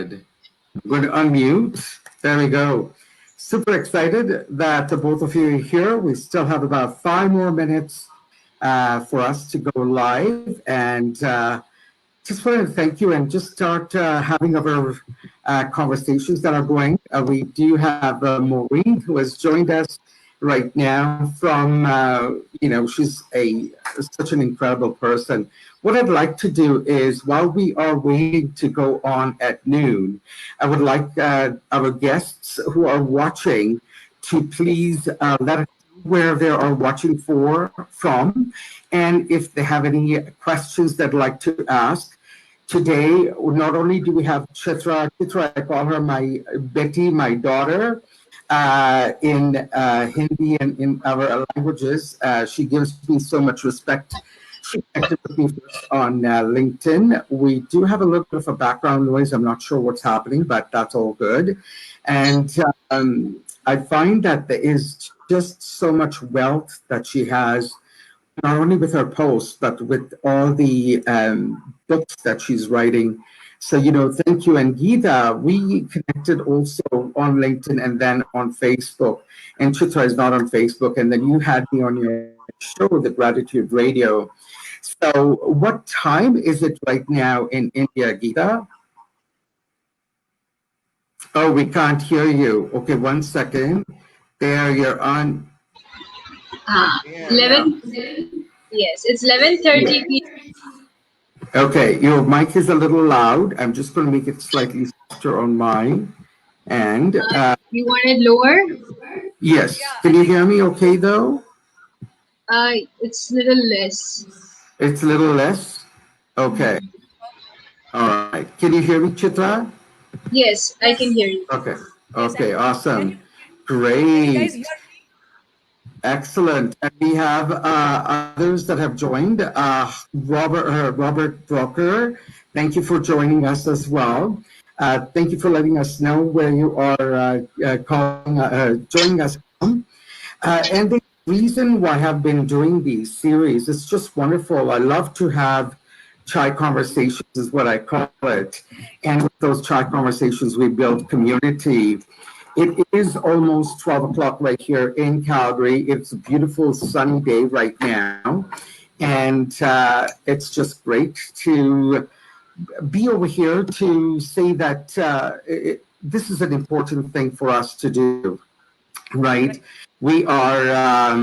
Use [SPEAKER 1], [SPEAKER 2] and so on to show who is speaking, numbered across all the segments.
[SPEAKER 1] good. I'm going to unmute. There we go. Super excited that the both of you are here. We still have about 5 more minutes for us to go live. And just wanted to thank you and just start having our conversations that are going. We do have Maureen, who has joined us right now from, she's such an incredible person. What I'd like to do is, while we are waiting to go on at noon, I would like our guests who are watching to please let us know where they are watching from, and if they have any questions they'd like to ask. Today, not only do we have Chitra, I call her my Betty, my daughter, in Hindi and in our languages. She gives me so much respect. She connected with me first on LinkedIn. We do have a little bit of a background noise. I'm not sure what's happening, but that's all good. And I find that there is just so much wealth that she has, not only with her posts, but with all the books that she's writing. So, thank you. And Geeta, we connected also on LinkedIn and then on Facebook. And Chitra is not on Facebook. And then you had me on your show, The Gratitude Radio. So what time is it right now in India, Geeta? Oh, we can't hear you. Okay, 1 second. There, you're on.
[SPEAKER 2] 11. Yes, it's 11:30 p.m.
[SPEAKER 1] Okay, your mic is a little loud. I'm just going to make it slightly softer on mine. And
[SPEAKER 2] you want it lower?
[SPEAKER 1] Yes. Can you hear me okay, though?
[SPEAKER 2] It's a little less.
[SPEAKER 1] It's a little less? Okay. All right. Can you hear me, Chitra?
[SPEAKER 2] Yes, I can hear you.
[SPEAKER 1] Okay. Okay, awesome. Great. Excellent. And we have others that have joined. Robert Broker, thank you for joining us as well. Thank you for letting us know where you are joining us from. And the reason why I've been doing these series is just wonderful. I love to have chai conversations, is what I call it. And with those chai conversations, we build community. It is almost 12 o'clock right here in Calgary. It's a beautiful sunny day right now. And it's just great to be over here to say that this is an important thing for us to do, right? We are,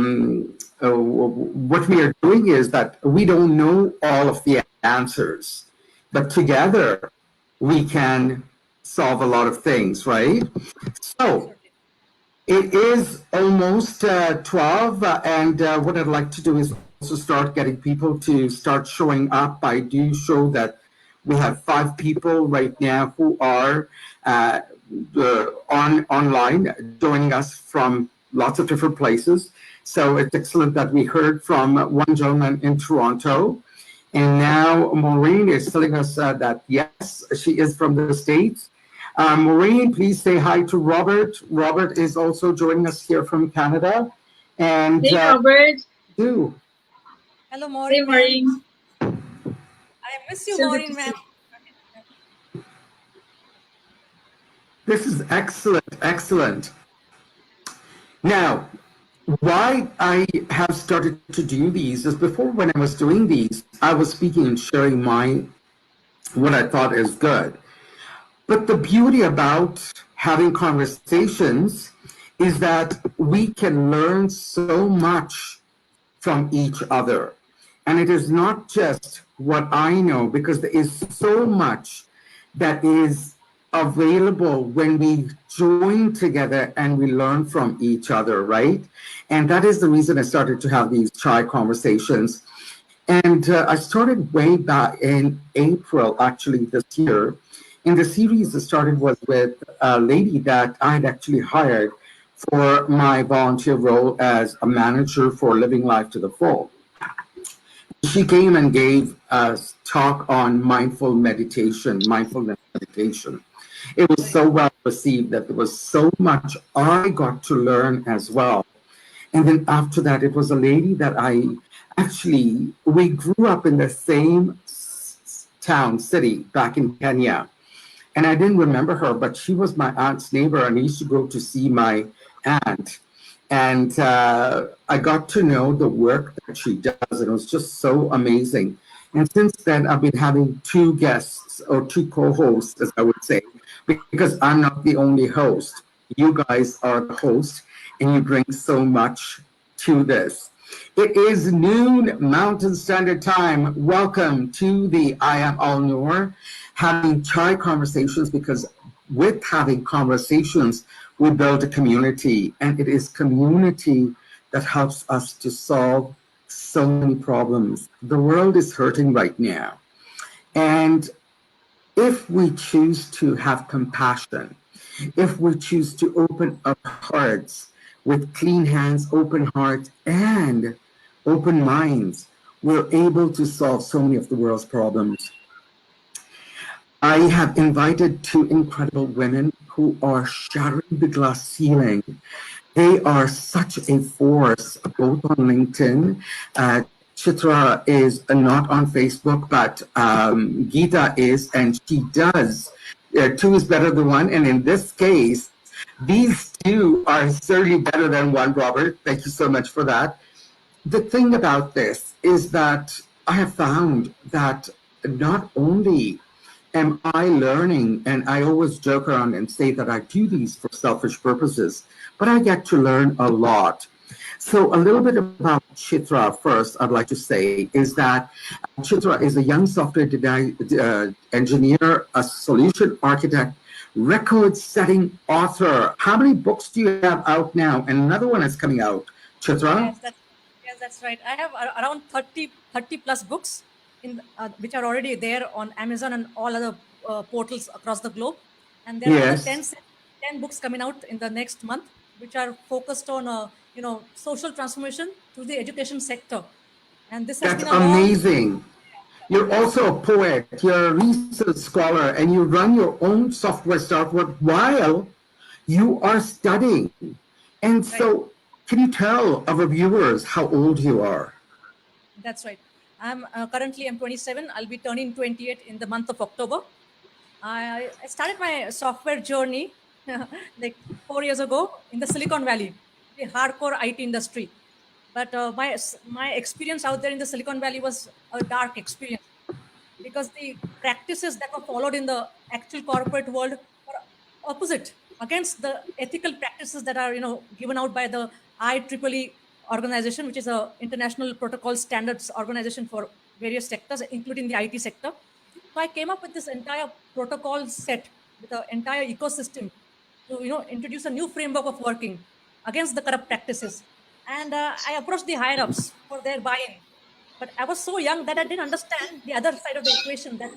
[SPEAKER 1] what we are doing is that we don't know all of the answers, but together we can solve a lot of things, right? So it is almost 12, and what I'd like to do is also start getting people to start showing up. I do show that we have 5 people right now who are online joining us from lots of different places. So it's excellent that we heard from one gentleman in Toronto. And now Maureen is telling us that, yes, she is from the States. Maureen, please say hi to Robert. Robert is also joining us here from Canada. And
[SPEAKER 2] hey, Robert.
[SPEAKER 1] Do.
[SPEAKER 3] Hello, Maureen.
[SPEAKER 2] Hey, Maureen.
[SPEAKER 3] I miss you, Maureen, ma'am.
[SPEAKER 1] This is excellent, excellent. Now, why I have started to do these is before, when I was doing these, I was speaking and sharing what I thought is good. But the beauty about having conversations is that we can learn so much from each other. And it is not just what I know, because there is so much that is available when we join together and we learn from each other, right? And that is the reason I started to have these chai conversations. And I started way back in April, actually, this year. And the series that started was with a lady that I had actually hired for my volunteer role as a manager for Living Life to the Full. She came and gave a talk on mindfulness meditation. It was so well received that there was so much I got to learn as well. And then after that, it was a lady that we grew up in the same city back in Kenya. and I didn't remember her, but she was my aunt's neighbor, and I used to go to see my aunt. And I got to know the work that she does, and it was just so amazing. And since then, I've been having two guests or two co-hosts, as I would say, because I'm not the only host. You guys are the host, and you bring so much to this. It is noon Mountain Standard Time. Welcome to the I Am Alnoor, having chai conversations, because with having conversations, we build a community, and it is community that helps us to solve so many problems. The world is hurting right now. And if we choose to have compassion, if we choose to open our hearts with clean hands, open hearts, and open minds, we're able to solve so many of the world's problems. I have invited two incredible women who are shattering the glass ceiling. They are such a force, both on LinkedIn. Chitra is not on Facebook, but Geeta is, and she does. Two is better than one, and in this case, these two are certainly better than one, Robert. Thank you so much for that. The thing about this is that I have found that not only am I learning, and I always joke around and say that I do these for selfish purposes, but I get to learn a lot. So a little bit about Chitra first, I'd like to say, is that Chitra is a young software engineer, a solution architect, record-setting author. How many books do you have out now? And another one is coming out. Chitra?
[SPEAKER 3] That's right. I have around 30 plus books which are already there on Amazon and all other portals across the globe. And there are another 10 books coming out in the next month, which are focused on, social transformation through the education sector. And this has
[SPEAKER 1] That's
[SPEAKER 3] been a
[SPEAKER 1] amazing. You're also a poet, you're a research scholar, and you run your own software startup while you are studying. And so, can you tell our viewers how old you are?
[SPEAKER 3] That's right. I'm 27. I'll be turning 28 in the month of October. I started my software journey like 4 years ago in the Silicon Valley, the hardcore IT industry. But my experience out there in the Silicon Valley was a dark experience, because the practices that were followed in the actual corporate world were opposite, against the ethical practices that are given out by the IEEE organization, which is a international protocol standards organization for various sectors, including the IT sector. So I came up with this entire protocol set with the entire ecosystem to introduce a new framework of working against the corrupt practices. And I approached the higher ups for their buy-in. But I was so young that I didn't understand the other side of the equation, that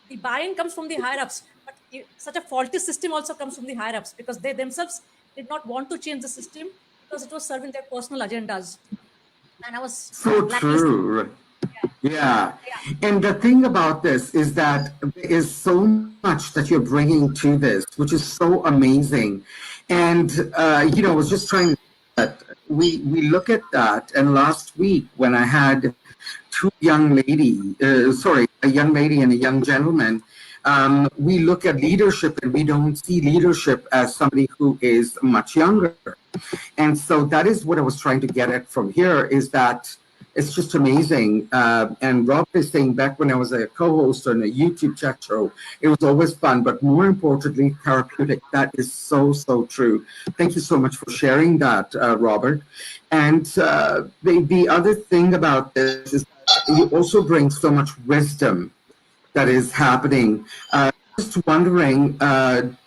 [SPEAKER 3] the buy-in comes from the higher ups, but such a faulty system also comes from the higher ups, because they themselves did not want to change the system because it was serving their personal agendas. And I was
[SPEAKER 1] so true. Yeah. And the thing about this is that there is so much that you're bringing to this, which is so amazing. And, I was just trying to that we look at that. And last week when I had two young a young lady and a young gentleman, we look at leadership and we don't see leadership as somebody who is much younger. And so that is what I was trying to get at from here, is that it's just amazing. And Rob is saying, back when I was a co-host on a YouTube chat show, it was always fun, but more importantly, therapeutic. That is so, so true. Thank you so much for sharing that, Robert. And the other thing about this is you also bring so much wisdom that is happening. Just wondering,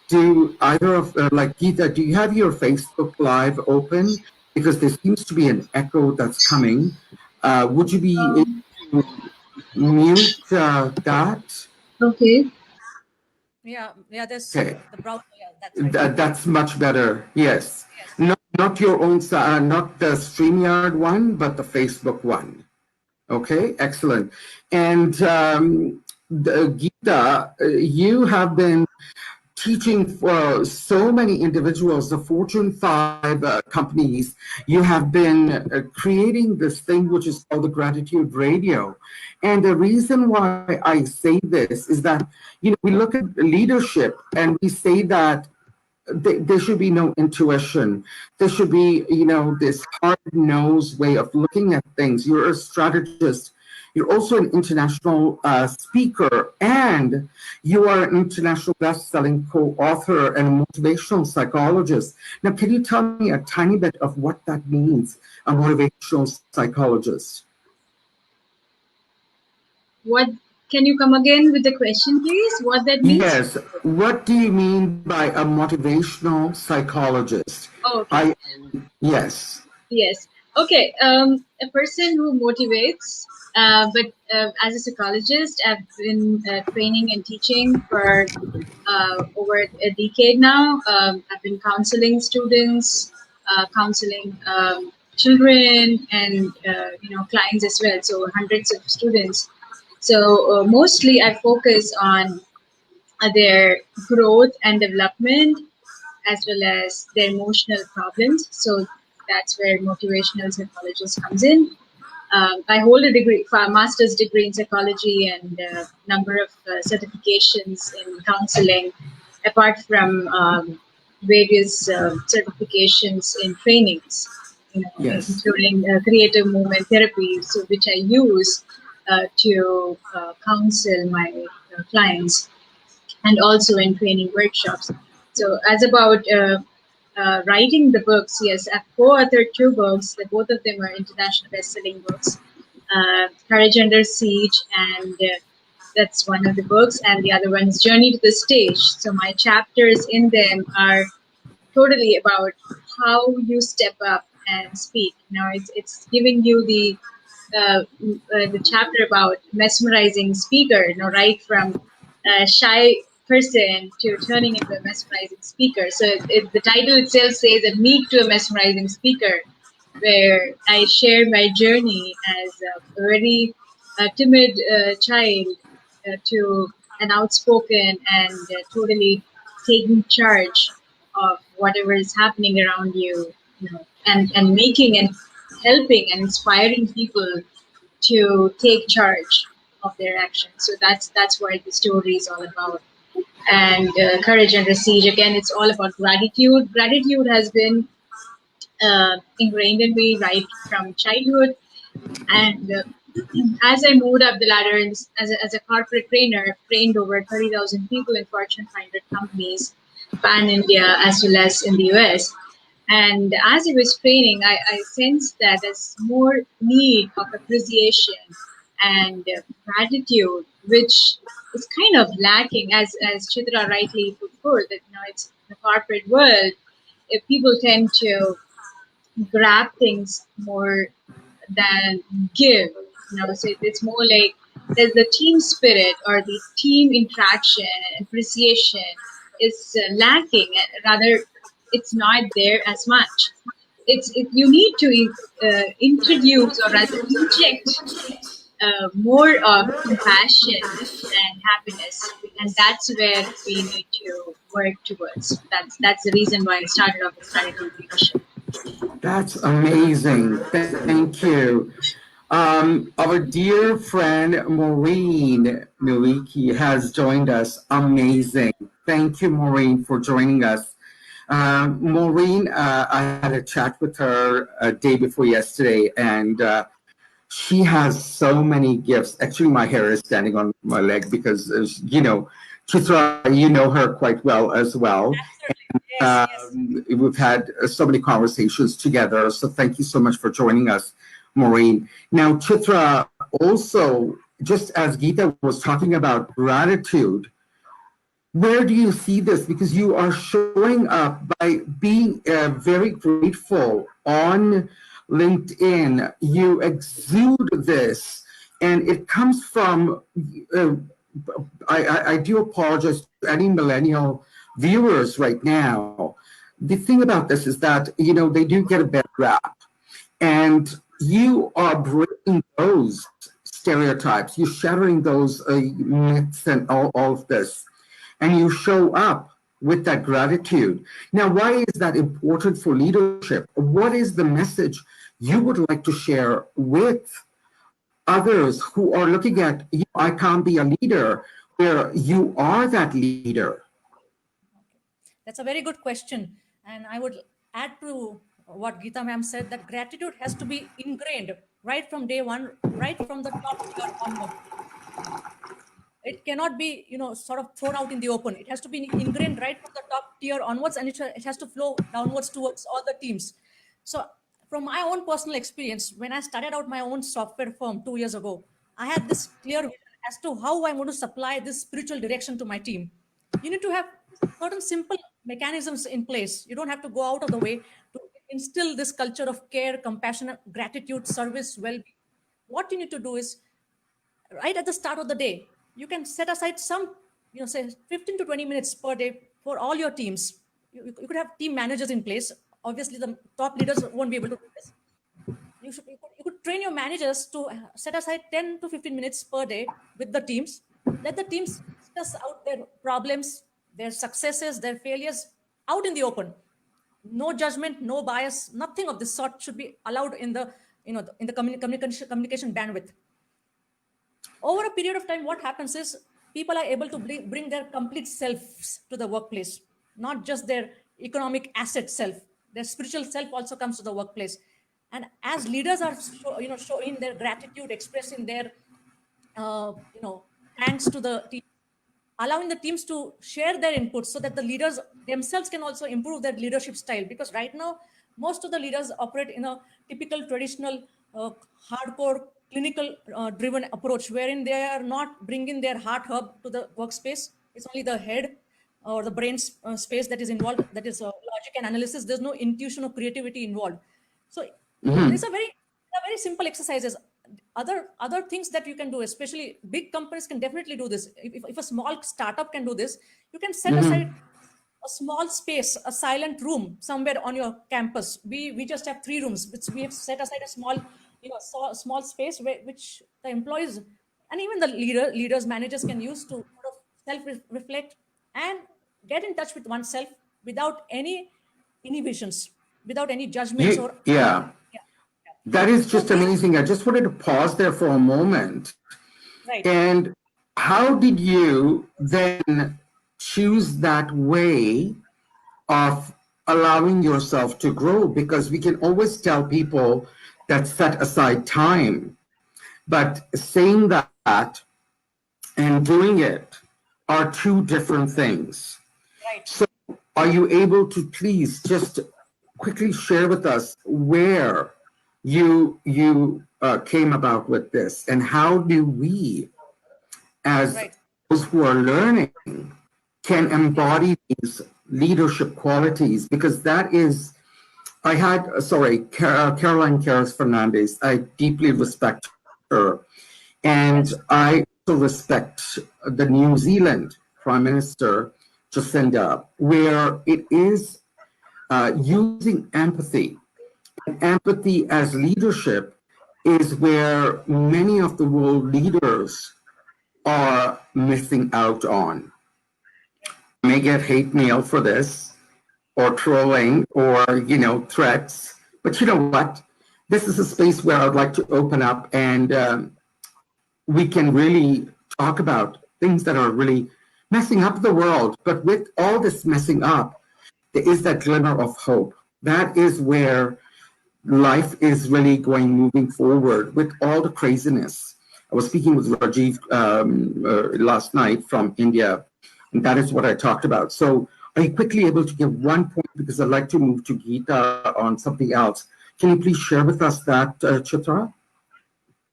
[SPEAKER 1] do either of, like Geeta, do you have your Facebook Live open? Because there seems to be an echo that's coming. Would you be able to mute that?
[SPEAKER 2] Okay.
[SPEAKER 3] Yeah, there's
[SPEAKER 1] Okay.
[SPEAKER 3] the browser. Yeah, that's right.
[SPEAKER 1] That's much better. Yes. Not your own, not the StreamYard one, but the Facebook one. Okay, excellent. And Geeta, you have been teaching for so many individuals, the Fortune 5 companies. You have been creating this thing which is called the Gratitude Radio. And the reason why I say this is that, we look at leadership and we say that there should be no intuition. There should be, this hard-nosed way of looking at things. You're a strategist. You're also an international speaker, and you are an international best-selling co-author and a motivational psychologist. Now, can you tell me a tiny bit of what that means, a motivational psychologist?
[SPEAKER 2] What can you come again with the question, please? What that means?
[SPEAKER 1] Yes. What do you mean by a motivational psychologist?
[SPEAKER 2] Oh, okay.
[SPEAKER 1] Yes.
[SPEAKER 2] Yes. Okay. A person who motivates, but as a psychologist, I've been training and teaching for over a decade now. I've been counseling students, counseling children, and clients as well. So hundreds of students. So mostly I focus on their growth and development as well as their emotional problems. So that's where motivational psychologist comes in. I hold a degree, a master's degree in psychology, and a number of certifications in counseling, apart from various certifications in trainings,
[SPEAKER 1] Yes.
[SPEAKER 2] including creative movement therapy, so which I use to counsel my clients, and also in training workshops. So as about writing the books, yes, I've co-authored 2 books. Both of them are international best-selling books. Courage Under Siege, and that's one of the books, and the other one is Journey to the Stage. So my chapters in them are totally about how you step up and speak. Now it's giving you the chapter about mesmerizing speaker, right from a shy person to turning into a mesmerizing speaker. So the title itself says a meet to a mesmerizing speaker, where I share my journey as a very timid child to an outspoken and totally taking charge of whatever is happening around you, and making and helping and inspiring people to take charge of their actions. So that's what the story is all about. And Courage Under Siege, again, it's all about gratitude. Gratitude has been ingrained in me right from childhood. And as I moved up the ladder as a corporate trainer, I've trained over 30,000 people in Fortune 500 companies, pan India as well as in the US. And as I was training, I sensed that there's more need of appreciation and gratitude, which is kind of lacking, as Chitra rightly put forth, that it's the corporate world. If people tend to grab things more than give, so it's more like there's the team spirit or the team interaction and appreciation is lacking. Rather, it's not there as much. You need to introduce, or rather inject more of compassion and happiness, and that's where we need to work towards. That's the reason why I started off with gratitude leadership.
[SPEAKER 1] That's amazing. Thank you. Our dear friend Maureen Miliki has joined us. Amazing. Thank you, Maureen, for joining us. Maureen, I had a chat with her a day before yesterday, and she has so many gifts. Actually, my hair is standing on my leg because, Chitra, you know her quite well as well.
[SPEAKER 3] Absolutely. Yes.
[SPEAKER 1] We've had so many conversations together. So thank you so much for joining us, Maureen. Now, Chitra, also, just as Geeta was talking about gratitude, where do you see this? Because you are showing up by being very grateful on LinkedIn. You exude this, and it comes from, I do apologize to any millennial viewers right now. The thing about this is that, they do get a bad rap, and you are breaking those stereotypes. You're shattering those myths and all of this. And you show up with that gratitude. Now, why is that important for leadership? What is the message you would like to share with others who are looking at, I can't be a leader, where you are that leader?
[SPEAKER 3] That's a very good question. And I would add to what Geeta ma'am said, that gratitude has to be ingrained right from day one, right from the top tier onward. It cannot be, sort of thrown out in the open. It has to be ingrained right from the top tier onwards, and it has to flow downwards towards all the teams. So, from my own personal experience, when I started out my own software firm 2 years ago, I had this clear vision as to how I'm going to supply this spiritual direction to my team. You need to have certain simple mechanisms in place. You don't have to go out of the way to instill this culture of care, compassion, gratitude, service, well-being. What you need to do is, right at the start of the day, you can set aside some, say 15 to 20 minutes per day for all your teams. You could have team managers in place. Obviously, the top leaders won't be able to do this. You could train your managers to set aside 10 to 15 minutes per day with the teams. Let the teams discuss out their problems, their successes, their failures out in the open. No judgment, no bias, nothing of this sort should be allowed in the communication bandwidth. Over a period of time, what happens is people are able to bring their complete selves to the workplace, not just their economic asset self. Their spiritual self also comes to the workplace. And as leaders are showing their gratitude, expressing their thanks to the team, allowing the teams to share their inputs so that the leaders themselves can also improve their leadership style. Because right now, most of the leaders operate in a typical traditional, hardcore, clinical driven approach, wherein they are not bringing their heart hub to the workspace. It's only the head or the brain space that is involved, that is logic and analysis. There's no intuition or creativity involved. So these are very simple exercises. Other things that you can do, especially big companies can definitely do this. If a small startup can do this, you can set aside a small space, a silent room somewhere on your campus. We just have 3 rooms, which we have set aside a small, small space which the employees and even the leaders, managers can use to sort of self-reflect and get in touch with oneself without any inhibitions, without any judgments or
[SPEAKER 1] Yeah,
[SPEAKER 3] yeah, yeah.
[SPEAKER 1] that is
[SPEAKER 3] So
[SPEAKER 1] just
[SPEAKER 3] these,
[SPEAKER 1] amazing. I just wanted to pause there for a moment.
[SPEAKER 3] right.
[SPEAKER 1] And how did you then choose that way of allowing yourself to grow? Because we can always tell people that set aside time, but saying that and doing it are two different things.
[SPEAKER 3] Right.
[SPEAKER 1] So, are you able to please just quickly share with us where you came about with this, and how do we, as
[SPEAKER 3] Right.
[SPEAKER 1] those who are learning, can embody these leadership qualities? Because that is, I had, Caroline Carras Fernandez. I deeply respect her. And
[SPEAKER 3] Yes.
[SPEAKER 1] I also respect the New Zealand Prime Minister, Jacinda, where it is using empathy. Empathy as leadership is where many of the world leaders are missing out on. I may get hate mail for this, or trolling, or threats, but you know what? This is a space where I'd like to open up, and we can really talk about things that are really messing up the world. But with all this messing up, there is that glimmer of hope. That is where life is really moving forward with all the craziness. I was speaking with Rajiv last night from India, and that is what I talked about. So, are you quickly able to give one point, because I'd like to move to Geeta on something else? Can you please share with us that, Chitra?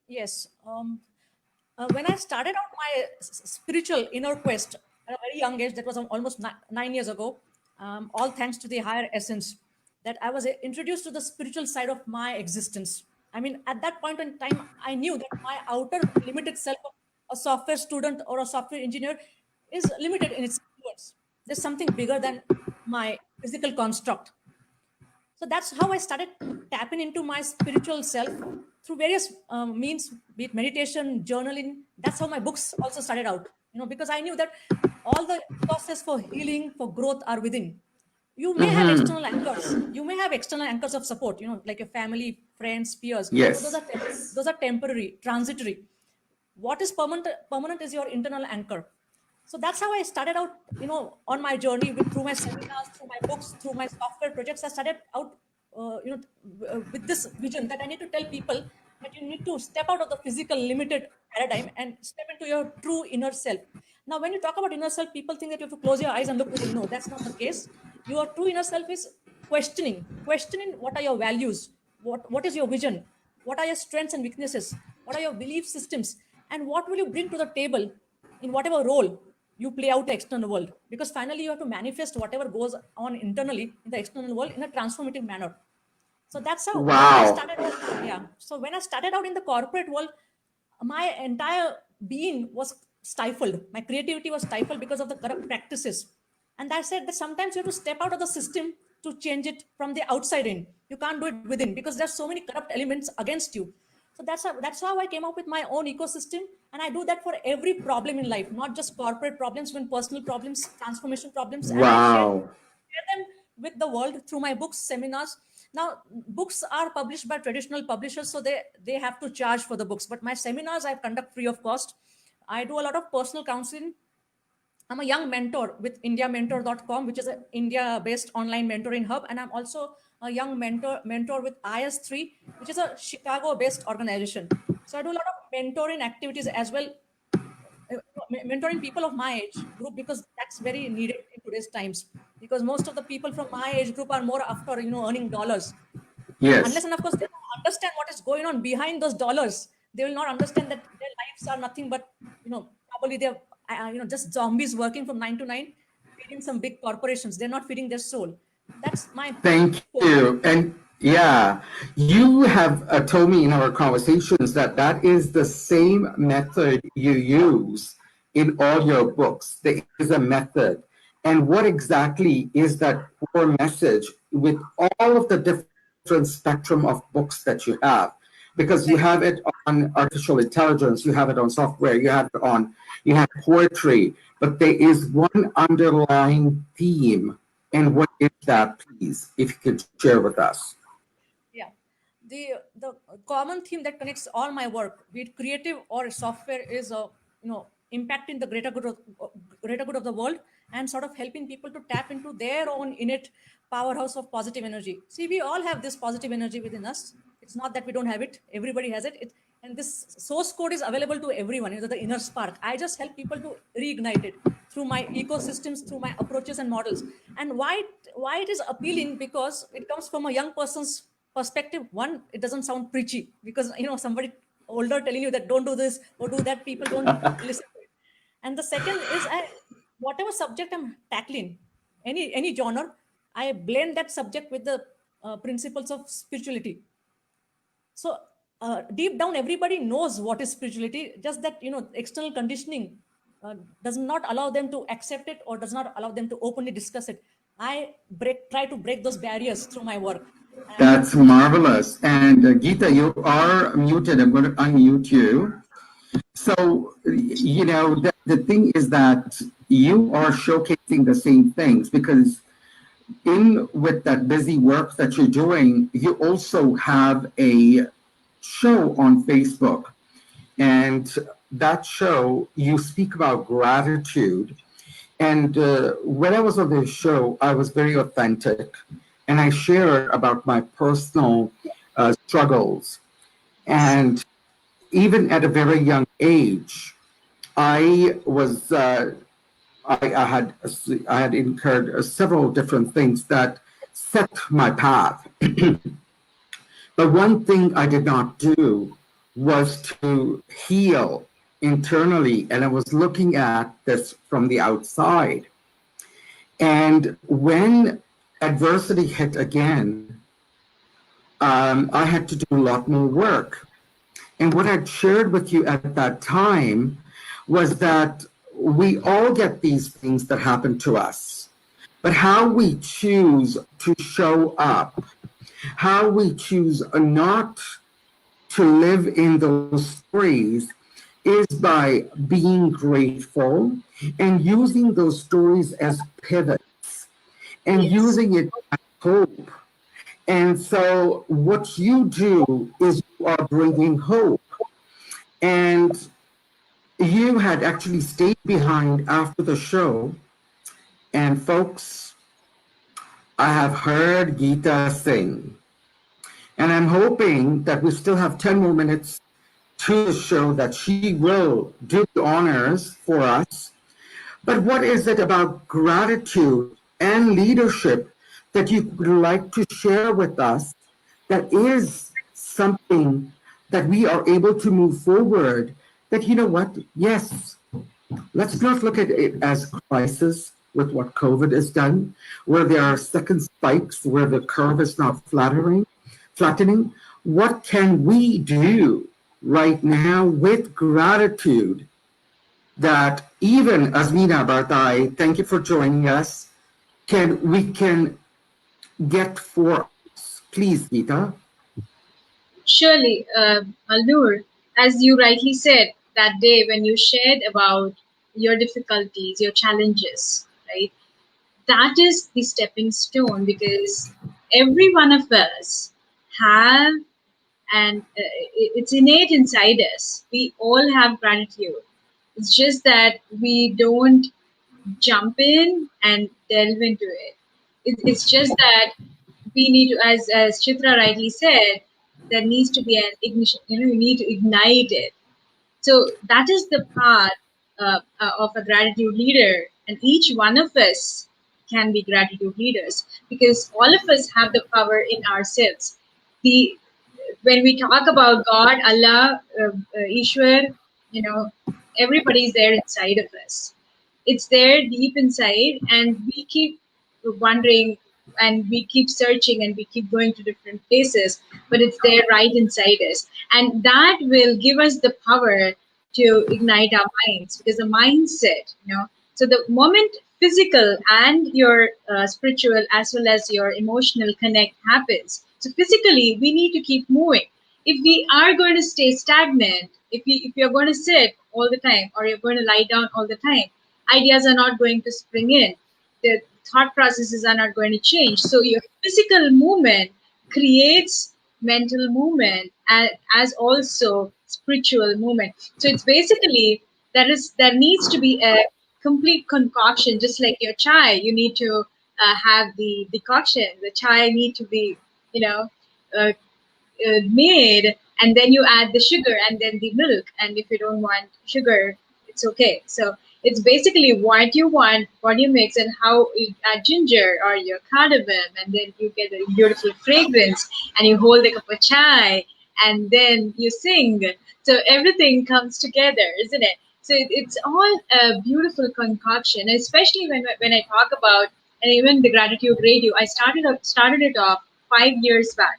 [SPEAKER 3] Yes. When I started out my spiritual inner quest at a very young age, that was almost 9 years ago, all thanks to the higher essence, that I was introduced to the spiritual side of my existence. I mean, at that point in time, I knew that my outer limited self of a software student or a software engineer is limited in its influence. There's something bigger than my physical construct. So that's how I started tapping into my spiritual self through various means, be it meditation, journaling. That's how my books also started out, because I knew that all the process for healing, for growth are within. You may have external anchors. You may have external anchors of support, like your family, friends, peers. But
[SPEAKER 1] Yes.
[SPEAKER 3] those are temporary, transitory. What is permanent is your internal anchor. So that's how I started out, on my journey through my seminars, through my books, through my software projects. I started out, with this vision that I need to tell people that you need to step out of the physical limited paradigm and step into your true inner self. Now, when you talk about inner self, people think that you have to close your eyes and look within. No, that's not the case. Your true inner self is questioning what are your values, what is your vision, what are your strengths and weaknesses, what are your belief systems, and what will you bring to the table in whatever role you play out the external world. Because finally, you have to manifest whatever goes on internally in the external world in a transformative manner. So that's how when I
[SPEAKER 1] Wow.
[SPEAKER 3] started out, yeah. So when I started out in the corporate world, my entire being was stifled. My creativity was stifled because of the corrupt practices. And I said that sometimes you have to step out of the system to change it from the outside in. You can't do it within because there's so many corrupt elements against you. So that's how I came up with my own ecosystem, and I do that for every problem in life, not just corporate problems, even personal problems, transformation problems, and I
[SPEAKER 1] Wow.
[SPEAKER 3] share them with the world through my books, seminars. Now, books are published by traditional publishers, so they have to charge for the books. But my seminars I conduct free of cost. I do a lot of personal counseling. I'm a young mentor with IndiaMentor.com, which is an India-based online mentoring hub, and I'm also a young mentor with IS3, which is a Chicago-based organization. So I do a lot of mentoring activities as well, mentoring people of my age group, because that's very needed in today's times, because most of the people from my age group are more after earning dollars, unless
[SPEAKER 1] Yes.
[SPEAKER 3] and of course they don't understand what is going on behind those dollars. They will not understand that their lives are nothing but probably they're just zombies working from 9 to 9, feeding some big corporations. They're not feeding their soul. That's my
[SPEAKER 1] Thank
[SPEAKER 3] focus.
[SPEAKER 1] you. And yeah, you have told me in our conversations that that is the same method you use in all your books. There is a method. And what exactly is that core message with all of the different spectrum of books that you have? Because you have it on artificial intelligence, you have it on software, you have poetry, but there is one underlying theme. And what is that, please, if you could share with us?
[SPEAKER 3] Yeah, the common theme that connects all my work, be it creative or software, is impacting the greater good of the world, and sort of helping people to tap into their own innate powerhouse of positive energy. See, we all have this positive energy within us. It's not that we don't have it. Everybody has it. And this source code is available to everyone. It's the inner spark. I just help people to reignite it through my ecosystems, through my approaches and models. And why it is appealing, because it comes from a young person's perspective. One, it doesn't sound preachy, because somebody older telling you that don't do this or do that, people don't listen to it. And the second is, whatever subject I'm tackling, any genre, I blend that subject with the principles of spirituality. So deep down, everybody knows what is spirituality, just that external conditioning does not allow them to accept it, or does not allow them to openly discuss it. I try to break those barriers through my work. And
[SPEAKER 1] That's marvelous. And Geeta, you are muted. I'm going to unmute you. So, the thing is that you are showcasing the same things, because in with that busy work that you're doing, you also have a show on Facebook. And that show, you speak about gratitude. And when I was on this show, I was very authentic. And I shared about my personal struggles.
[SPEAKER 3] yes,
[SPEAKER 1] And even at a very young age, I was I had incurred several different things that set my path. But one thing I did not do was to heal internally, and I was looking at this from the outside. And when adversity hit again, I had to do a lot more work. And what I'd shared with you at that time was that we all get these things that happen to us, but how we choose to show up, how we choose not to live in those stories is by being grateful and using those stories as pivots and
[SPEAKER 2] Yes.
[SPEAKER 1] using it as hope. And so, what you do is you are bringing hope. And you had actually stayed behind after the show. And, folks, I have heard Geeta sing. And I'm hoping that we still have 10 more minutes to the show that she will do the honors for us. But what is it about gratitude and leadership that you would like to share with us that is something that we are able to move forward? That, you know what, yes, let's not look at it as crisis with what COVID has done, where there are second spikes, where the curve is not flattening. What can we do right now with gratitude that even Asmina Bartai, thank you for joining us, can get for us? Please, Geeta.
[SPEAKER 2] Surely, Alnoor, as you rightly said that day when you shared about your difficulties, your challenges, right? That is the stepping stone, because every one of us have, and it's innate inside us. We all have gratitude. It's just that we don't jump in and delve into it. It's just that we need to, as Chitra rightly said, there needs to be an ignition. You need to ignite it. So that is the path of a gratitude leader, and each one of us can be gratitude leaders, because all of us have the power in ourselves. The When we talk about God, Allah, Ishwar, everybody is there inside of us. It's there deep inside, and we keep wondering, and we keep searching, and we keep going to different places, but it's there right inside us, and that will give us the power to ignite our minds, because the mindset, so the moment physical and your spiritual as well as your emotional connect happens, so physically we need to keep moving. If we are going to stay stagnant, if you're going to sit all the time, or you're going to lie down all the time, ideas are not going to spring in. The thought processes are not going to change. So your physical movement creates mental movement, as also spiritual movement. So it's basically, there needs to be a complete concoction, just like your chai. You need to have the decoction. The chai need to be, you know, uh, made, and then you add the sugar and then the milk, and if you don't want sugar, it's okay. So it's basically what you want, what you mix, and how you add ginger or your cardamom, and then you get a beautiful fragrance, and you hold a cup of chai, and then you sing. So everything comes together, isn't it? So it's all a beautiful concoction, especially when I talk about, and even the gratitude radio, I started it off 5 years back.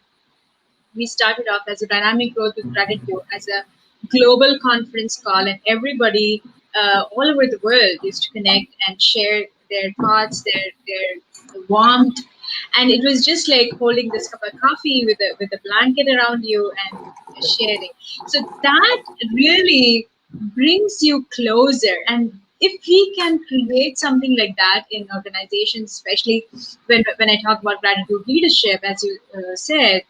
[SPEAKER 2] We started off as a dynamic growth with gratitude, as a global conference call, and everybody all over the world used to connect and share their thoughts, their warmth, and it was just like holding this cup of coffee with a blanket around you and sharing. So that really brings you closer, and if we can create something like that in organizations, especially when I talk about gratitude leadership, as you said,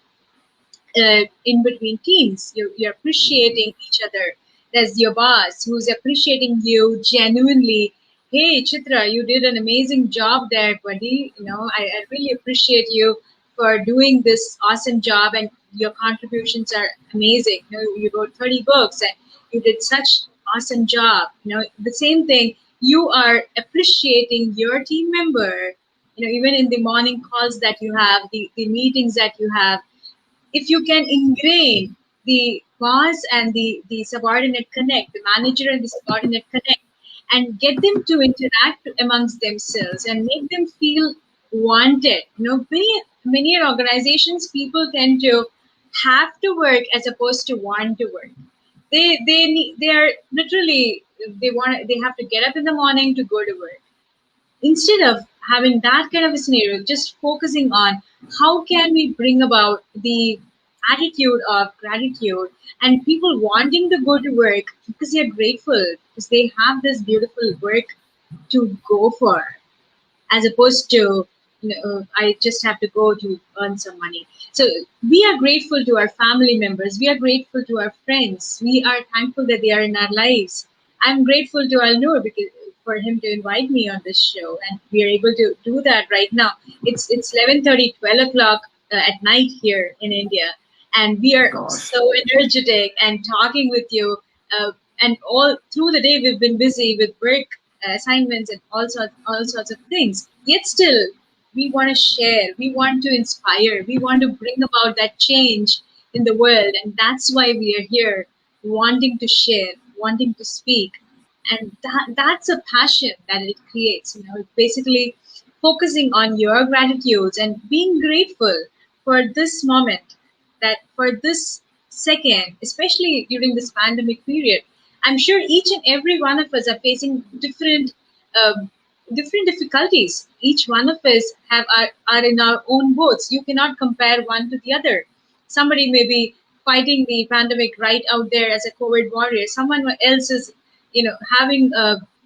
[SPEAKER 2] in between teams. You're appreciating each other. There's your boss who's appreciating you genuinely. Hey, Chitra, you did an amazing job there, buddy. I really appreciate you for doing this awesome job, and your contributions are amazing. You wrote 30 books, and you did such awesome job. The same thing. You are appreciating your team member. Even in the morning calls that you have, the meetings that you have, if you can ingrain the boss and the subordinate connect, the manager and the subordinate connect, and get them to interact amongst themselves and make them feel wanted. Many organizations, people tend to have to work as opposed to want to work. They are literally, they have to get up in the morning to go to work. Instead of having that kind of a scenario, just focusing on how can we bring about the attitude of gratitude, and people wanting to go to work because they're grateful, because they have this beautiful work to go for, as opposed to, I just have to go to earn some money. So we are grateful to our family members, we are grateful to our friends, we are thankful that they are in our lives. I'm grateful to Alnoor because for him to invite me on this show, and we are able to do that right now. It's 11:30, 12 o'clock at night here in India, and we are
[SPEAKER 1] Gosh.
[SPEAKER 2] so energetic and talking with you. Uh, and all through the day, we've been busy with work assignments and all sorts of things. Yet still, we want to share, we want to inspire, we want to bring about that change in the world, and that's why we are here, wanting to share, wanting to speak, and that's a passion that it creates. Basically focusing on your gratitudes and being grateful for this moment, that for this second, especially during this pandemic period. I'm sure each and every one of us are facing um, different difficulties. Each one of us are in our own boats. You cannot compare one to the other. Somebody may be fighting the pandemic right out there as a COVID warrior. Someone else is, having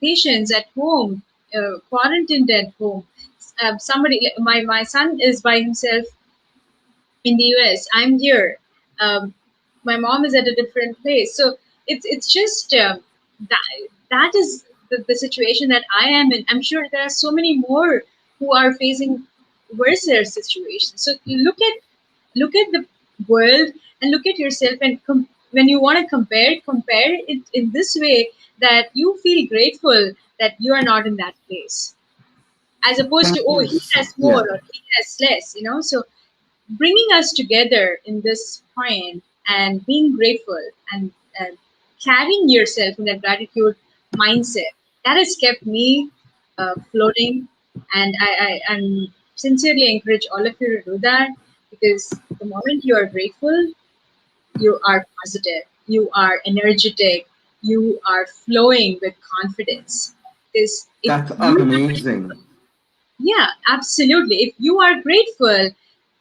[SPEAKER 2] patients at home, quarantined at home. My son is by himself in the US. I'm here. Um, my mom is at a different place. So it's just that that is the situation that I am in. I'm sure there are so many more who are facing worse situations. So you look at the world and look at yourself, and when you want to compare it in this way, that you feel grateful that you are not in that place, as opposed
[SPEAKER 1] Thank
[SPEAKER 2] to, oh,
[SPEAKER 1] you.
[SPEAKER 2] he has more
[SPEAKER 1] Yeah.
[SPEAKER 2] or he has less. So bringing us together in this point and being grateful and carrying yourself in that gratitude mindset, that has kept me floating. And I'm sincerely encourage all of you to do that, because the moment you are grateful, you are positive, you are energetic, you are flowing with confidence. Because if
[SPEAKER 1] That's
[SPEAKER 2] you,
[SPEAKER 1] amazing.
[SPEAKER 2] yeah, absolutely. If you are grateful,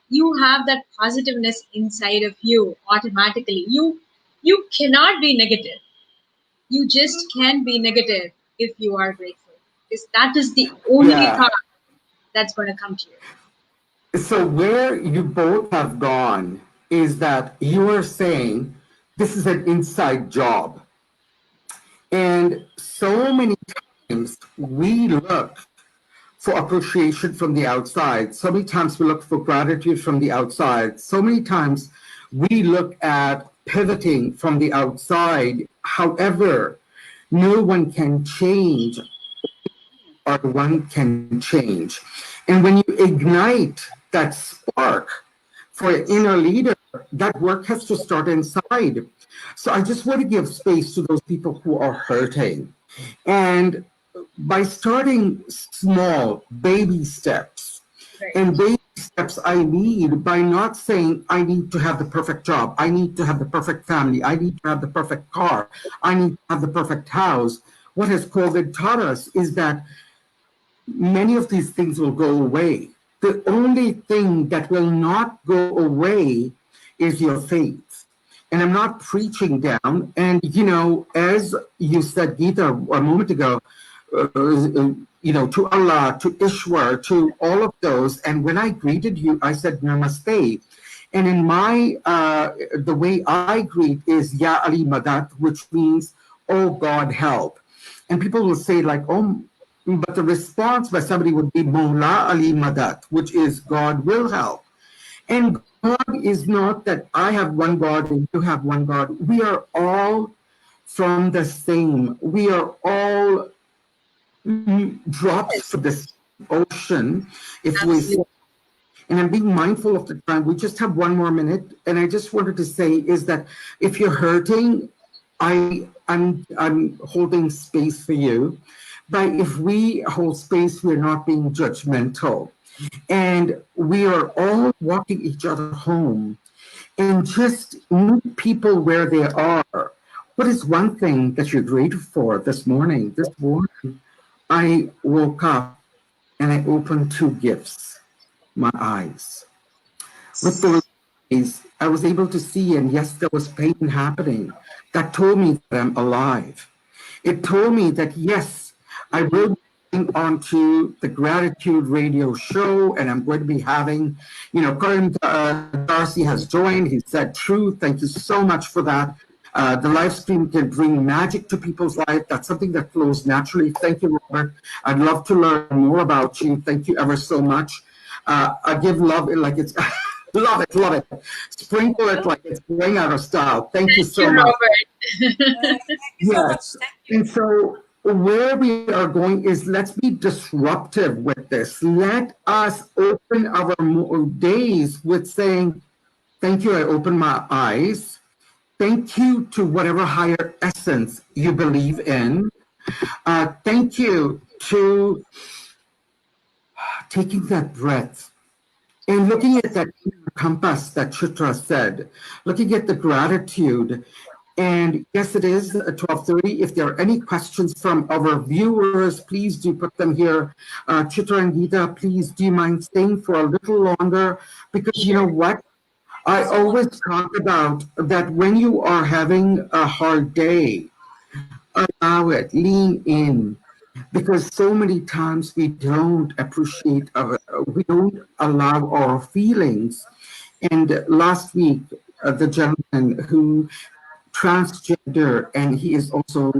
[SPEAKER 2] you have that positiveness inside of you automatically. You cannot be negative. You just can't be negative if you are grateful, because that is the only
[SPEAKER 1] Yeah.
[SPEAKER 2] thought that's going to come to you.
[SPEAKER 1] So where you both have gone is that you are saying this is an inside job. And so many times we look for appreciation from the outside. So many times we look for gratitude from the outside. So many times we look at pivoting from the outside. However, no one can change or one can change. And when you ignite that spark for an
[SPEAKER 2] Yes.
[SPEAKER 1] inner leader, that work has to start inside. So I just want to give space to those people who are hurting. And by starting small, baby steps,
[SPEAKER 2] Right.
[SPEAKER 1] and baby steps I need by not saying I need to have the perfect job, I need to have the perfect family, I need to have the perfect car, I need to have the perfect house. What has COVID taught us is that many of these things will go away. The only thing that will not go away is your faith. And I'm not preaching down. And, as you said, Geeta, a moment ago, to Allah, to Ishwar, to all of those. And when I greeted you, I said Namaste. And in the way I greet is Ya Ali Madat, which means, oh God, help. And people will say, like, oh, but the response by somebody would be Mawla Ali Madat, which is God will help. And God is not that I have one God and you have one God. We are all from the same. We are all drops
[SPEAKER 2] Yes.
[SPEAKER 1] from the ocean. If we
[SPEAKER 2] Absolutely.
[SPEAKER 1] and I'm being mindful of the time. We just have one more minute, and I just wanted to say is that if you're hurting, I'm holding space for you, but if we hold space, we're not being judgmental, and we are all walking each other home, and just meet people where they are. What is one thing that you're grateful for this morning? This morning, I woke up and I opened two gifts. My eyes with the I was able to see, and yes, there was pain happening. That told me that I'm alive. It told me that yes, I will be going onto the Gratitude Radio show, and I'm going to be having, Karim Darcy has joined. He said, "True, thank you so much for that." The live stream can bring magic to people's life. That's something that flows naturally. Thank you, Robert. I'd love to learn more about you. Thank you ever so much. I give love like it's love it. Sprinkle it like it's going out of style. Thank you so much.
[SPEAKER 2] Robert.
[SPEAKER 3] Thank you so much.
[SPEAKER 1] Yes.
[SPEAKER 3] Thank you.
[SPEAKER 1] And so where we are going is let's be disruptive with this. Let us open our days with saying, thank you, I open my eyes. Thank you to whatever higher essence you believe in. Thank you to taking that breath and looking at that compass that Chitra said, looking at the gratitude. And yes, it is 12:30. If there are any questions from our viewers, please do put them here. Chitra and Geeta, please do you mind staying for a little longer? Because you know what? I always talk about that when you are having a hard day, allow it, lean in, because so many times we don't appreciate, we don't allow our feelings. And last week, the gentleman who transgender, and he is also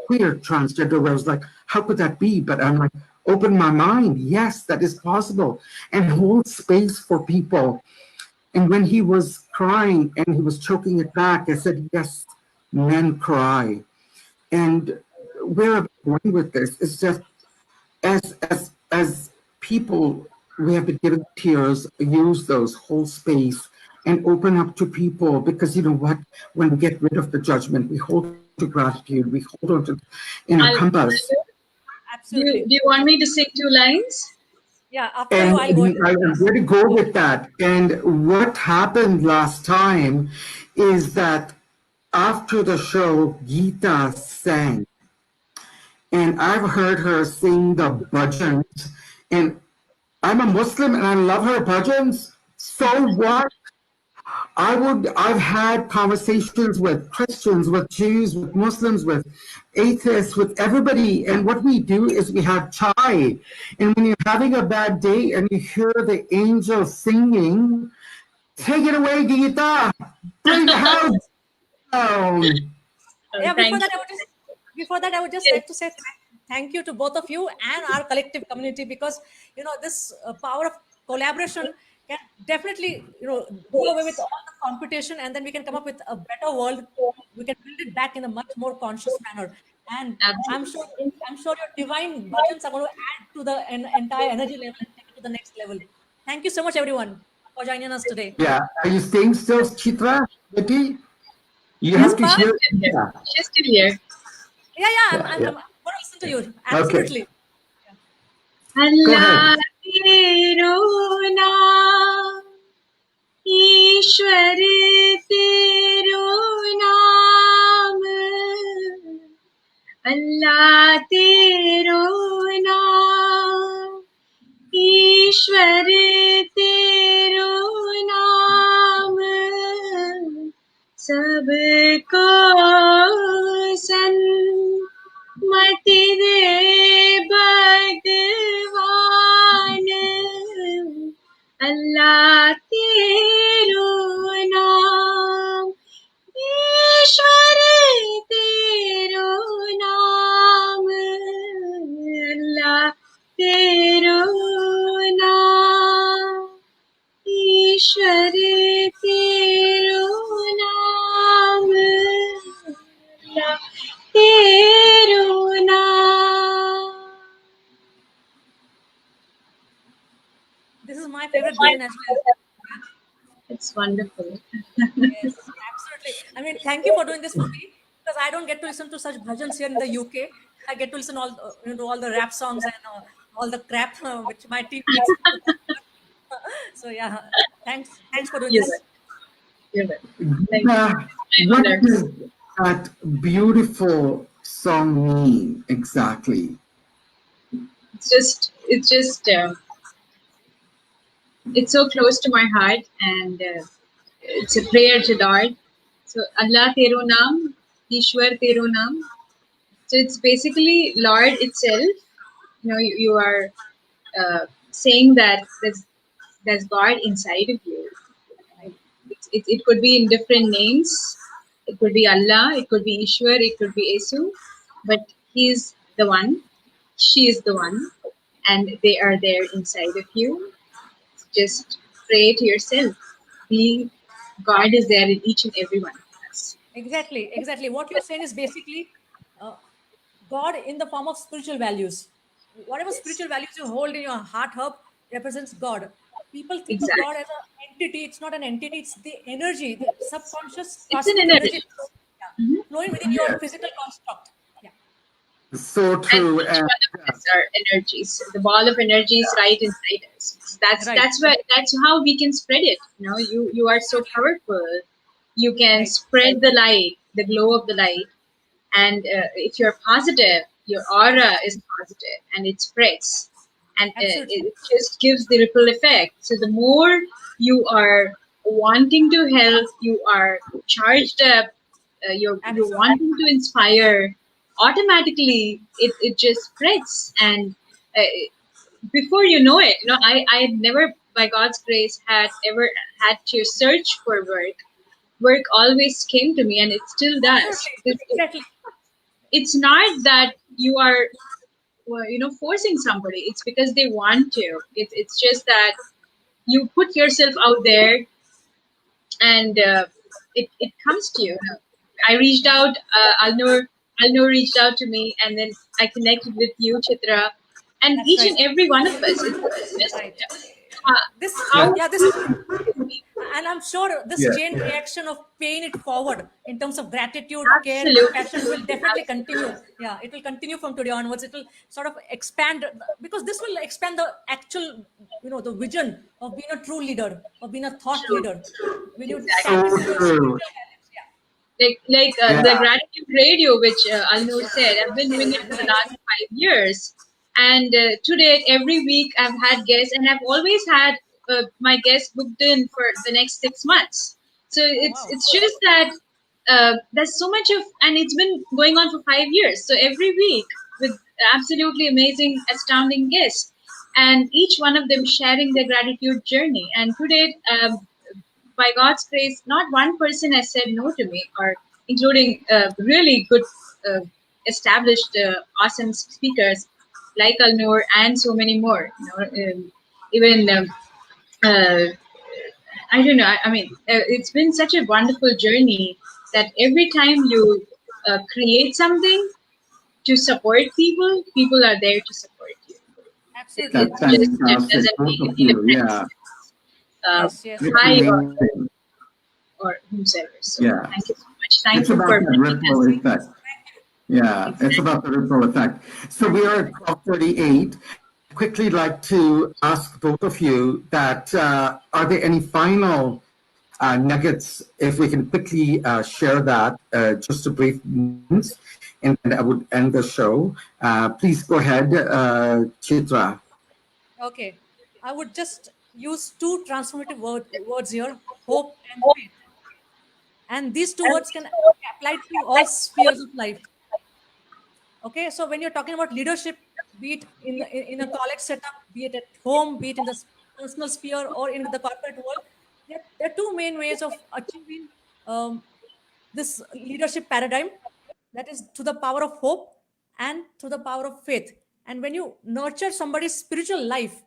[SPEAKER 1] queer transgender, where I was like, how could that be? But I'm like, open my mind. Yes, that is possible. And hold space for people. And when he was crying and he was choking it back, I said, yes, men cry. And where I'm going with this is just as people, we have been given tears, use those, hold space and open up to people, because you know what, when we get rid of the judgment, we hold to gratitude, we hold on to compass.
[SPEAKER 3] Absolutely.
[SPEAKER 2] Do you want me to sing 2 lines?
[SPEAKER 3] Yeah, after
[SPEAKER 1] And
[SPEAKER 3] you, I'll go.
[SPEAKER 1] I'm going to go with that. And what happened last time is that after the show, Geeta sang. And I've heard her sing the bhajans. And I'm a Muslim and I love her bhajans. So what? I've had conversations with Christians, with Jews, with Muslims, with atheists, with everybody. And what we do is we have chai. And when you're having a bad day and you hear the angels singing, take it away, Geeta. Bring the house down.
[SPEAKER 3] Yeah, before that, I would just like to say thank you to both of you and our collective community, because this power of collaboration can definitely do away with all the competition, and then we can come up with a better world. We can build it back in a much more conscious manner. And I'm sure your divine bhajans are going to add to the entire energy level and take it to the next level. Thank you so much, everyone, for joining us today.
[SPEAKER 1] Yeah. Are you staying still, Chitra? Betty? You
[SPEAKER 3] Yes,
[SPEAKER 1] have to
[SPEAKER 3] ma'am.
[SPEAKER 1] hear.
[SPEAKER 2] Yeah. She's still here.
[SPEAKER 3] Yeah, I'm going to listen to you. Absolutely.
[SPEAKER 1] Okay. Go ahead.
[SPEAKER 2] ईश्वर तेरो नाम, अल्लाह तेरो नाम, ईश्वर तेरो नाम, सबको सन्मति दे भगवान, अल्लाह तेरो नाम, ईश्वर तेरो नाम, अल्लाह तेरो नाम, ईश्वर तेरो नाम, अल्लाह तेरो नाम.
[SPEAKER 3] This is my favorite bhajan as well.
[SPEAKER 2] It's wonderful.
[SPEAKER 3] Yes, absolutely. I mean, thank you for doing this for me, because I don't get to listen to such bhajans here in the UK. I get to listen all the rap songs and all the crap which my team makes. So yeah, thanks for doing this.
[SPEAKER 2] You're welcome. Thank you.
[SPEAKER 1] What does that beautiful song mean exactly?
[SPEAKER 2] It's just it's so close to my heart, and it's a prayer to Lord. So Allah Tero Naam, Ishwar Tero Naam. So it's basically Lord itself. You are saying that there's God inside of you. It could be in different names. It could be Allah, it could be Ishwar, it could be Esu, but He's the one, she is the one, and they are there inside of you. Just pray to yourself. Be God is there in each and every one of us.
[SPEAKER 3] Exactly. What you're saying is basically uh, God in the form of spiritual values. Whatever
[SPEAKER 2] Yes,
[SPEAKER 3] spiritual values you hold in your heart hub represents God. People think of God
[SPEAKER 2] exactly.
[SPEAKER 3] as an entity. It's not an entity. It's the energy, the subconscious
[SPEAKER 2] It's an
[SPEAKER 3] cosmic energy,
[SPEAKER 2] energy.
[SPEAKER 3] yeah,
[SPEAKER 2] Mhm.
[SPEAKER 3] flowing within your
[SPEAKER 1] Yes,
[SPEAKER 3] physical construct. Yeah,
[SPEAKER 1] so
[SPEAKER 2] And
[SPEAKER 1] true.
[SPEAKER 2] each
[SPEAKER 1] And
[SPEAKER 2] one of us are energies. The ball of energy is right inside us.
[SPEAKER 3] right,
[SPEAKER 2] That's how we can spread it. You are so powerful. You can
[SPEAKER 3] right.
[SPEAKER 2] spread the light, the glow of the light, and if you're positive, your aura is positive, and it spreads, and
[SPEAKER 3] Absolutely.
[SPEAKER 2] it just gives the ripple effect. So the more you are wanting to help, you are charged up, you're
[SPEAKER 3] Absolutely.
[SPEAKER 2] wanting to inspire, automatically it just spreads. And uh, before you know it, I had never, by God's grace, had ever had to search for work always came to me, and it still does.
[SPEAKER 3] Absolutely.
[SPEAKER 2] Because
[SPEAKER 3] Exactly.
[SPEAKER 2] it's not that you are, well, forcing somebody. It's because they want to. It's just that you put yourself out there, and it comes to you. I reached out, Alnoor reached out to me, and then I connected with you, Chitra, and
[SPEAKER 3] That's
[SPEAKER 2] each
[SPEAKER 3] right.
[SPEAKER 2] and every one of us. It's just
[SPEAKER 3] Right.
[SPEAKER 2] uh,
[SPEAKER 3] This,
[SPEAKER 2] how
[SPEAKER 3] yeah, this, and I'm sure this
[SPEAKER 1] yeah,
[SPEAKER 3] chain reaction of paying it forward in terms of gratitude, care,
[SPEAKER 2] absolutely,
[SPEAKER 3] compassion will definitely
[SPEAKER 2] absolutely.
[SPEAKER 3] continue. Yeah, it will continue from today onwards. It will sort of expand because this will expand the actual, the vision of being a true leader, of being a thought
[SPEAKER 2] True,
[SPEAKER 3] leader.
[SPEAKER 2] true,
[SPEAKER 3] When you tap
[SPEAKER 1] so
[SPEAKER 2] exactly.
[SPEAKER 3] into those
[SPEAKER 1] true.
[SPEAKER 3] spiritual values, yeah,
[SPEAKER 2] Like the
[SPEAKER 1] Yeah,
[SPEAKER 2] gratitude radio, which Alnoor said, I've been doing it for the
[SPEAKER 3] right.
[SPEAKER 2] last 5 years, and to date, every week I've had guests, and I've always had my guests booked in for the next 6 months. So
[SPEAKER 3] Oh
[SPEAKER 2] it's
[SPEAKER 3] wow,
[SPEAKER 2] it's just that there's so much of, and it's been going on for 5 years. So every week with absolutely amazing, astounding guests, and each one of them sharing their gratitude journey. And to date, by God's grace, not one person has said no to me, or including really good, uh, established, awesome speakers like Alnoor and so many more. Even I don't know. I mean, it's been such a wonderful journey that every time you create something to support people, people are there to support you.
[SPEAKER 3] absolutely,
[SPEAKER 2] It
[SPEAKER 1] that's
[SPEAKER 2] just
[SPEAKER 3] absolutely.
[SPEAKER 1] fantastic.
[SPEAKER 2] doesn't
[SPEAKER 1] Both
[SPEAKER 2] make
[SPEAKER 1] of
[SPEAKER 2] any
[SPEAKER 1] you.
[SPEAKER 2] difference,
[SPEAKER 1] Yeah,
[SPEAKER 3] Yes.
[SPEAKER 1] it's
[SPEAKER 2] high
[SPEAKER 1] amazing.
[SPEAKER 2] or whomever. So
[SPEAKER 1] Yeah,
[SPEAKER 2] thank you so much. Thank
[SPEAKER 1] it's
[SPEAKER 2] you
[SPEAKER 1] about
[SPEAKER 2] for
[SPEAKER 1] that
[SPEAKER 2] bringing
[SPEAKER 1] ripple
[SPEAKER 2] us.
[SPEAKER 1] effect. Yeah, it's
[SPEAKER 2] Exactly.
[SPEAKER 1] about the ripple effect. So we are at 12:38. Quickly like to ask both of you that are there any final nuggets, if we can quickly share that, just a brief moments, and then I would end the show. Please go ahead, Chitra.
[SPEAKER 3] Okay. I would just use two transformative words here: hope and faith. And these two words can apply to all spheres of life. Okay, so when you're talking about leadership, be it in a college setup, be it at home, be it in the personal sphere or in the corporate world, there are two main ways of achieving um, this leadership paradigm. That is through the power of hope and through the power of faith. And when you nurture somebody's spiritual life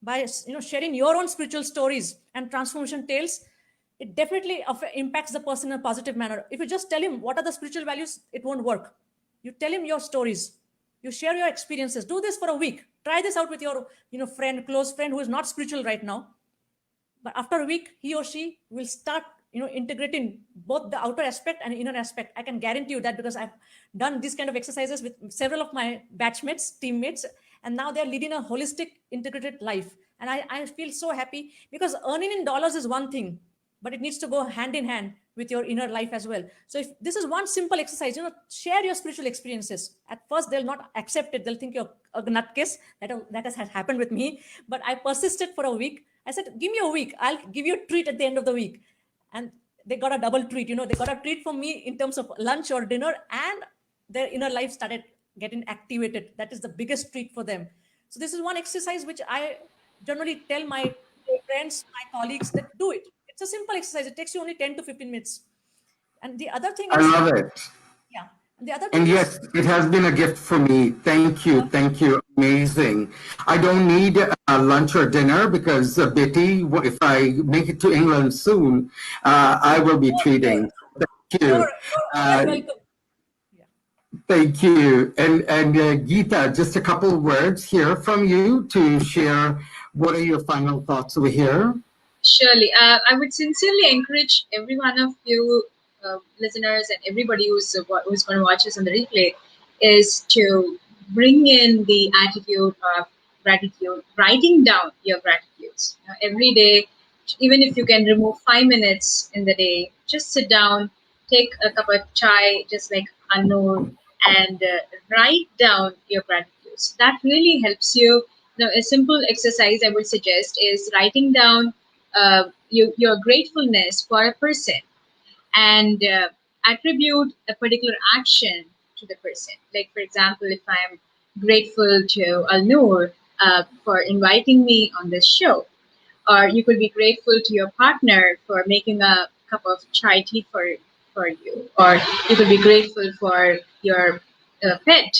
[SPEAKER 3] by sharing your own spiritual stories and transformation tales, it definitely impacts the person in a positive manner. If you just tell him what are the spiritual values, it won't work. You tell him your stories, you share your experiences. Do this for a week, try this out with your friend, close friend who is not spiritual right now. But after a week, he or she will start integrating both the outer aspect and inner aspect. I can guarantee you that, because I've done these kind of exercises with several of my batchmates, teammates, and now they're leading a holistic integrated life. And I feel so happy, because earning in dollars is one thing, but it needs to go hand in hand with your inner life as well. So if this is one simple exercise, share your spiritual experiences. At first they'll not accept it, they'll think you're a nutcase. That has happened with me, but I persisted for a week. I said, give me a week, I'll give you a treat at the end of the week. and they got a double treat. They got a treat from me in terms of lunch or dinner, and their inner life started getting activated. That is the biggest treat for them. So this is one exercise which I generally tell my friends, my colleagues, that do it. It's a simple exercise. It takes you only 10 to 15 minutes. And the other thing
[SPEAKER 1] I
[SPEAKER 3] is,
[SPEAKER 1] love it.
[SPEAKER 3] yeah. And the other
[SPEAKER 1] And
[SPEAKER 3] thing is,
[SPEAKER 1] yes, it has been a gift for me. Thank you. Thank you. Amazing. I don't need lunch or dinner because Betty, if I make it to England soon, I will be
[SPEAKER 3] oh, sure,
[SPEAKER 1] treating. Thank
[SPEAKER 3] you're,
[SPEAKER 1] you.
[SPEAKER 3] you're always
[SPEAKER 1] Uh,
[SPEAKER 3] welcome. Yeah.
[SPEAKER 1] Thank you. And Geeta, just a couple of words here from you to share. What are your final thoughts over here?
[SPEAKER 2] Surely. I would sincerely encourage every one of you listeners and everybody who's going to watch us on the replay is to bring in the attitude of gratitude, writing down your gratitudes. Every day, even if you can remove 5 minutes in the day, just sit down, take a cup of chai, just like IamAlnoor, and write down your gratitudes. That really helps you. Now, a simple exercise I would suggest is writing down your gratefulness for a person, and attribute a particular action to the person. Like, for example, if I'm grateful to IamAlnoor for inviting me on this show, or you could be grateful to your partner for making a cup of chai tea for you, or you could be grateful for your pet,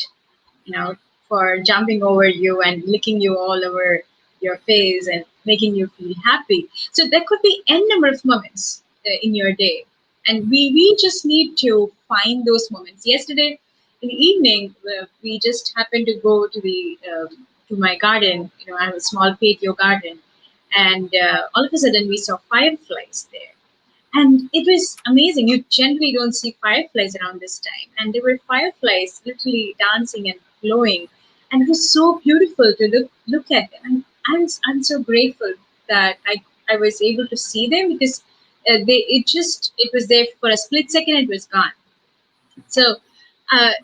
[SPEAKER 2] for jumping over you and licking you all over your face and making you feel happy. So there could be n number of moments in your day, and we just need to find those moments. Yesterday in the evening, we just happened to go to the to my garden. I have a small patio garden, and all of a sudden we saw fireflies there, and it was amazing. You generally don't see fireflies around this time. And there were fireflies literally dancing and glowing. And it was so beautiful to look at them. And I'm so grateful that I was able to see them, because it was there for a split second, it was gone. So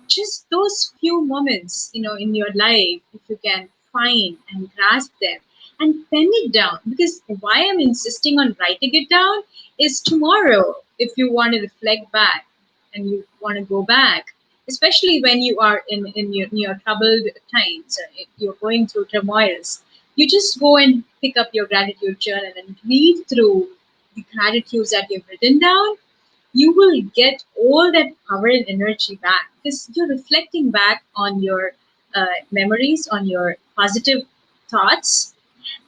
[SPEAKER 2] just those few moments, in your life, if you can find and grasp them and pen it down, because why I'm insisting on writing it down is tomorrow, if you want to reflect back and you want to go back, especially when you are in your troubled times, or if you're going through turmoils, you just go and pick up your gratitude journal and read through the gratitudes that you've written down. You will get all that power and energy back, because you're reflecting back on your memories, on your positive thoughts.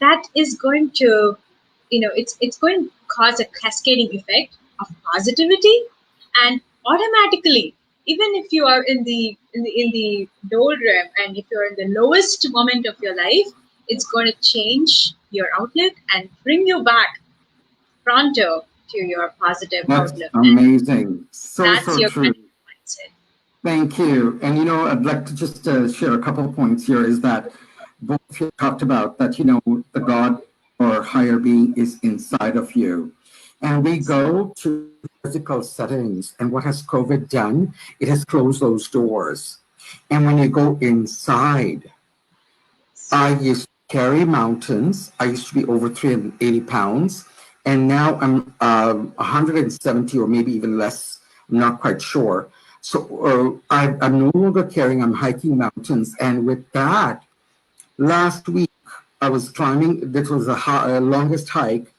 [SPEAKER 2] That is going to, it's going to cause a cascading effect of positivity, and automatically, even if you are in the doldrum, and if you're in the lowest moment of your life, it's going to change your outlook and bring you back pronto to your positive
[SPEAKER 1] That's
[SPEAKER 2] outlook.
[SPEAKER 1] amazing. So,
[SPEAKER 2] That's
[SPEAKER 1] so
[SPEAKER 2] your
[SPEAKER 1] true.
[SPEAKER 2] mindset.
[SPEAKER 1] Thank you. And, I'd like to just share a couple of points here is that both of you talked about that, the God or higher being is inside of you. And we go to physical settings. And what has COVID done? It has closed those doors. And when you go inside, I used to carry mountains. I used to be over 380 pounds. And now I'm 170 or maybe even less. I'm not quite sure. So I'm no longer carrying, I'm hiking mountains. And with that, last week, I was climbing, this was the longest hike.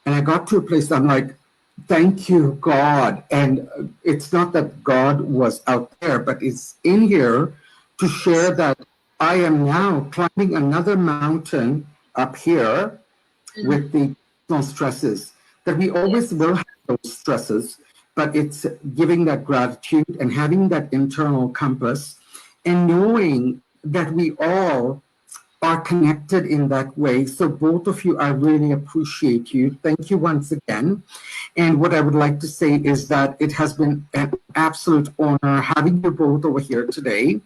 [SPEAKER 1] And I got to a place, I'm like, thank you, God. And it's not that God was out there, but it's in here to share that I am now climbing another mountain up here with the personal stresses, that we always will have those stresses, but it's giving that gratitude and having that internal compass and knowing that we all are connected in that way. So both of you, I really appreciate you. Thank you once again. And what I would like to say is that it has been an absolute honor having you both over here today.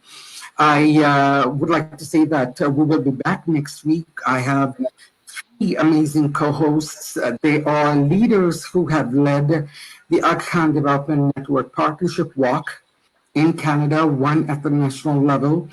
[SPEAKER 1] I would like to say that we will be back next week. I have amazing co-hosts. They are leaders who have led the Aghan Development Network Partnership Walk in Canada, one at the national level,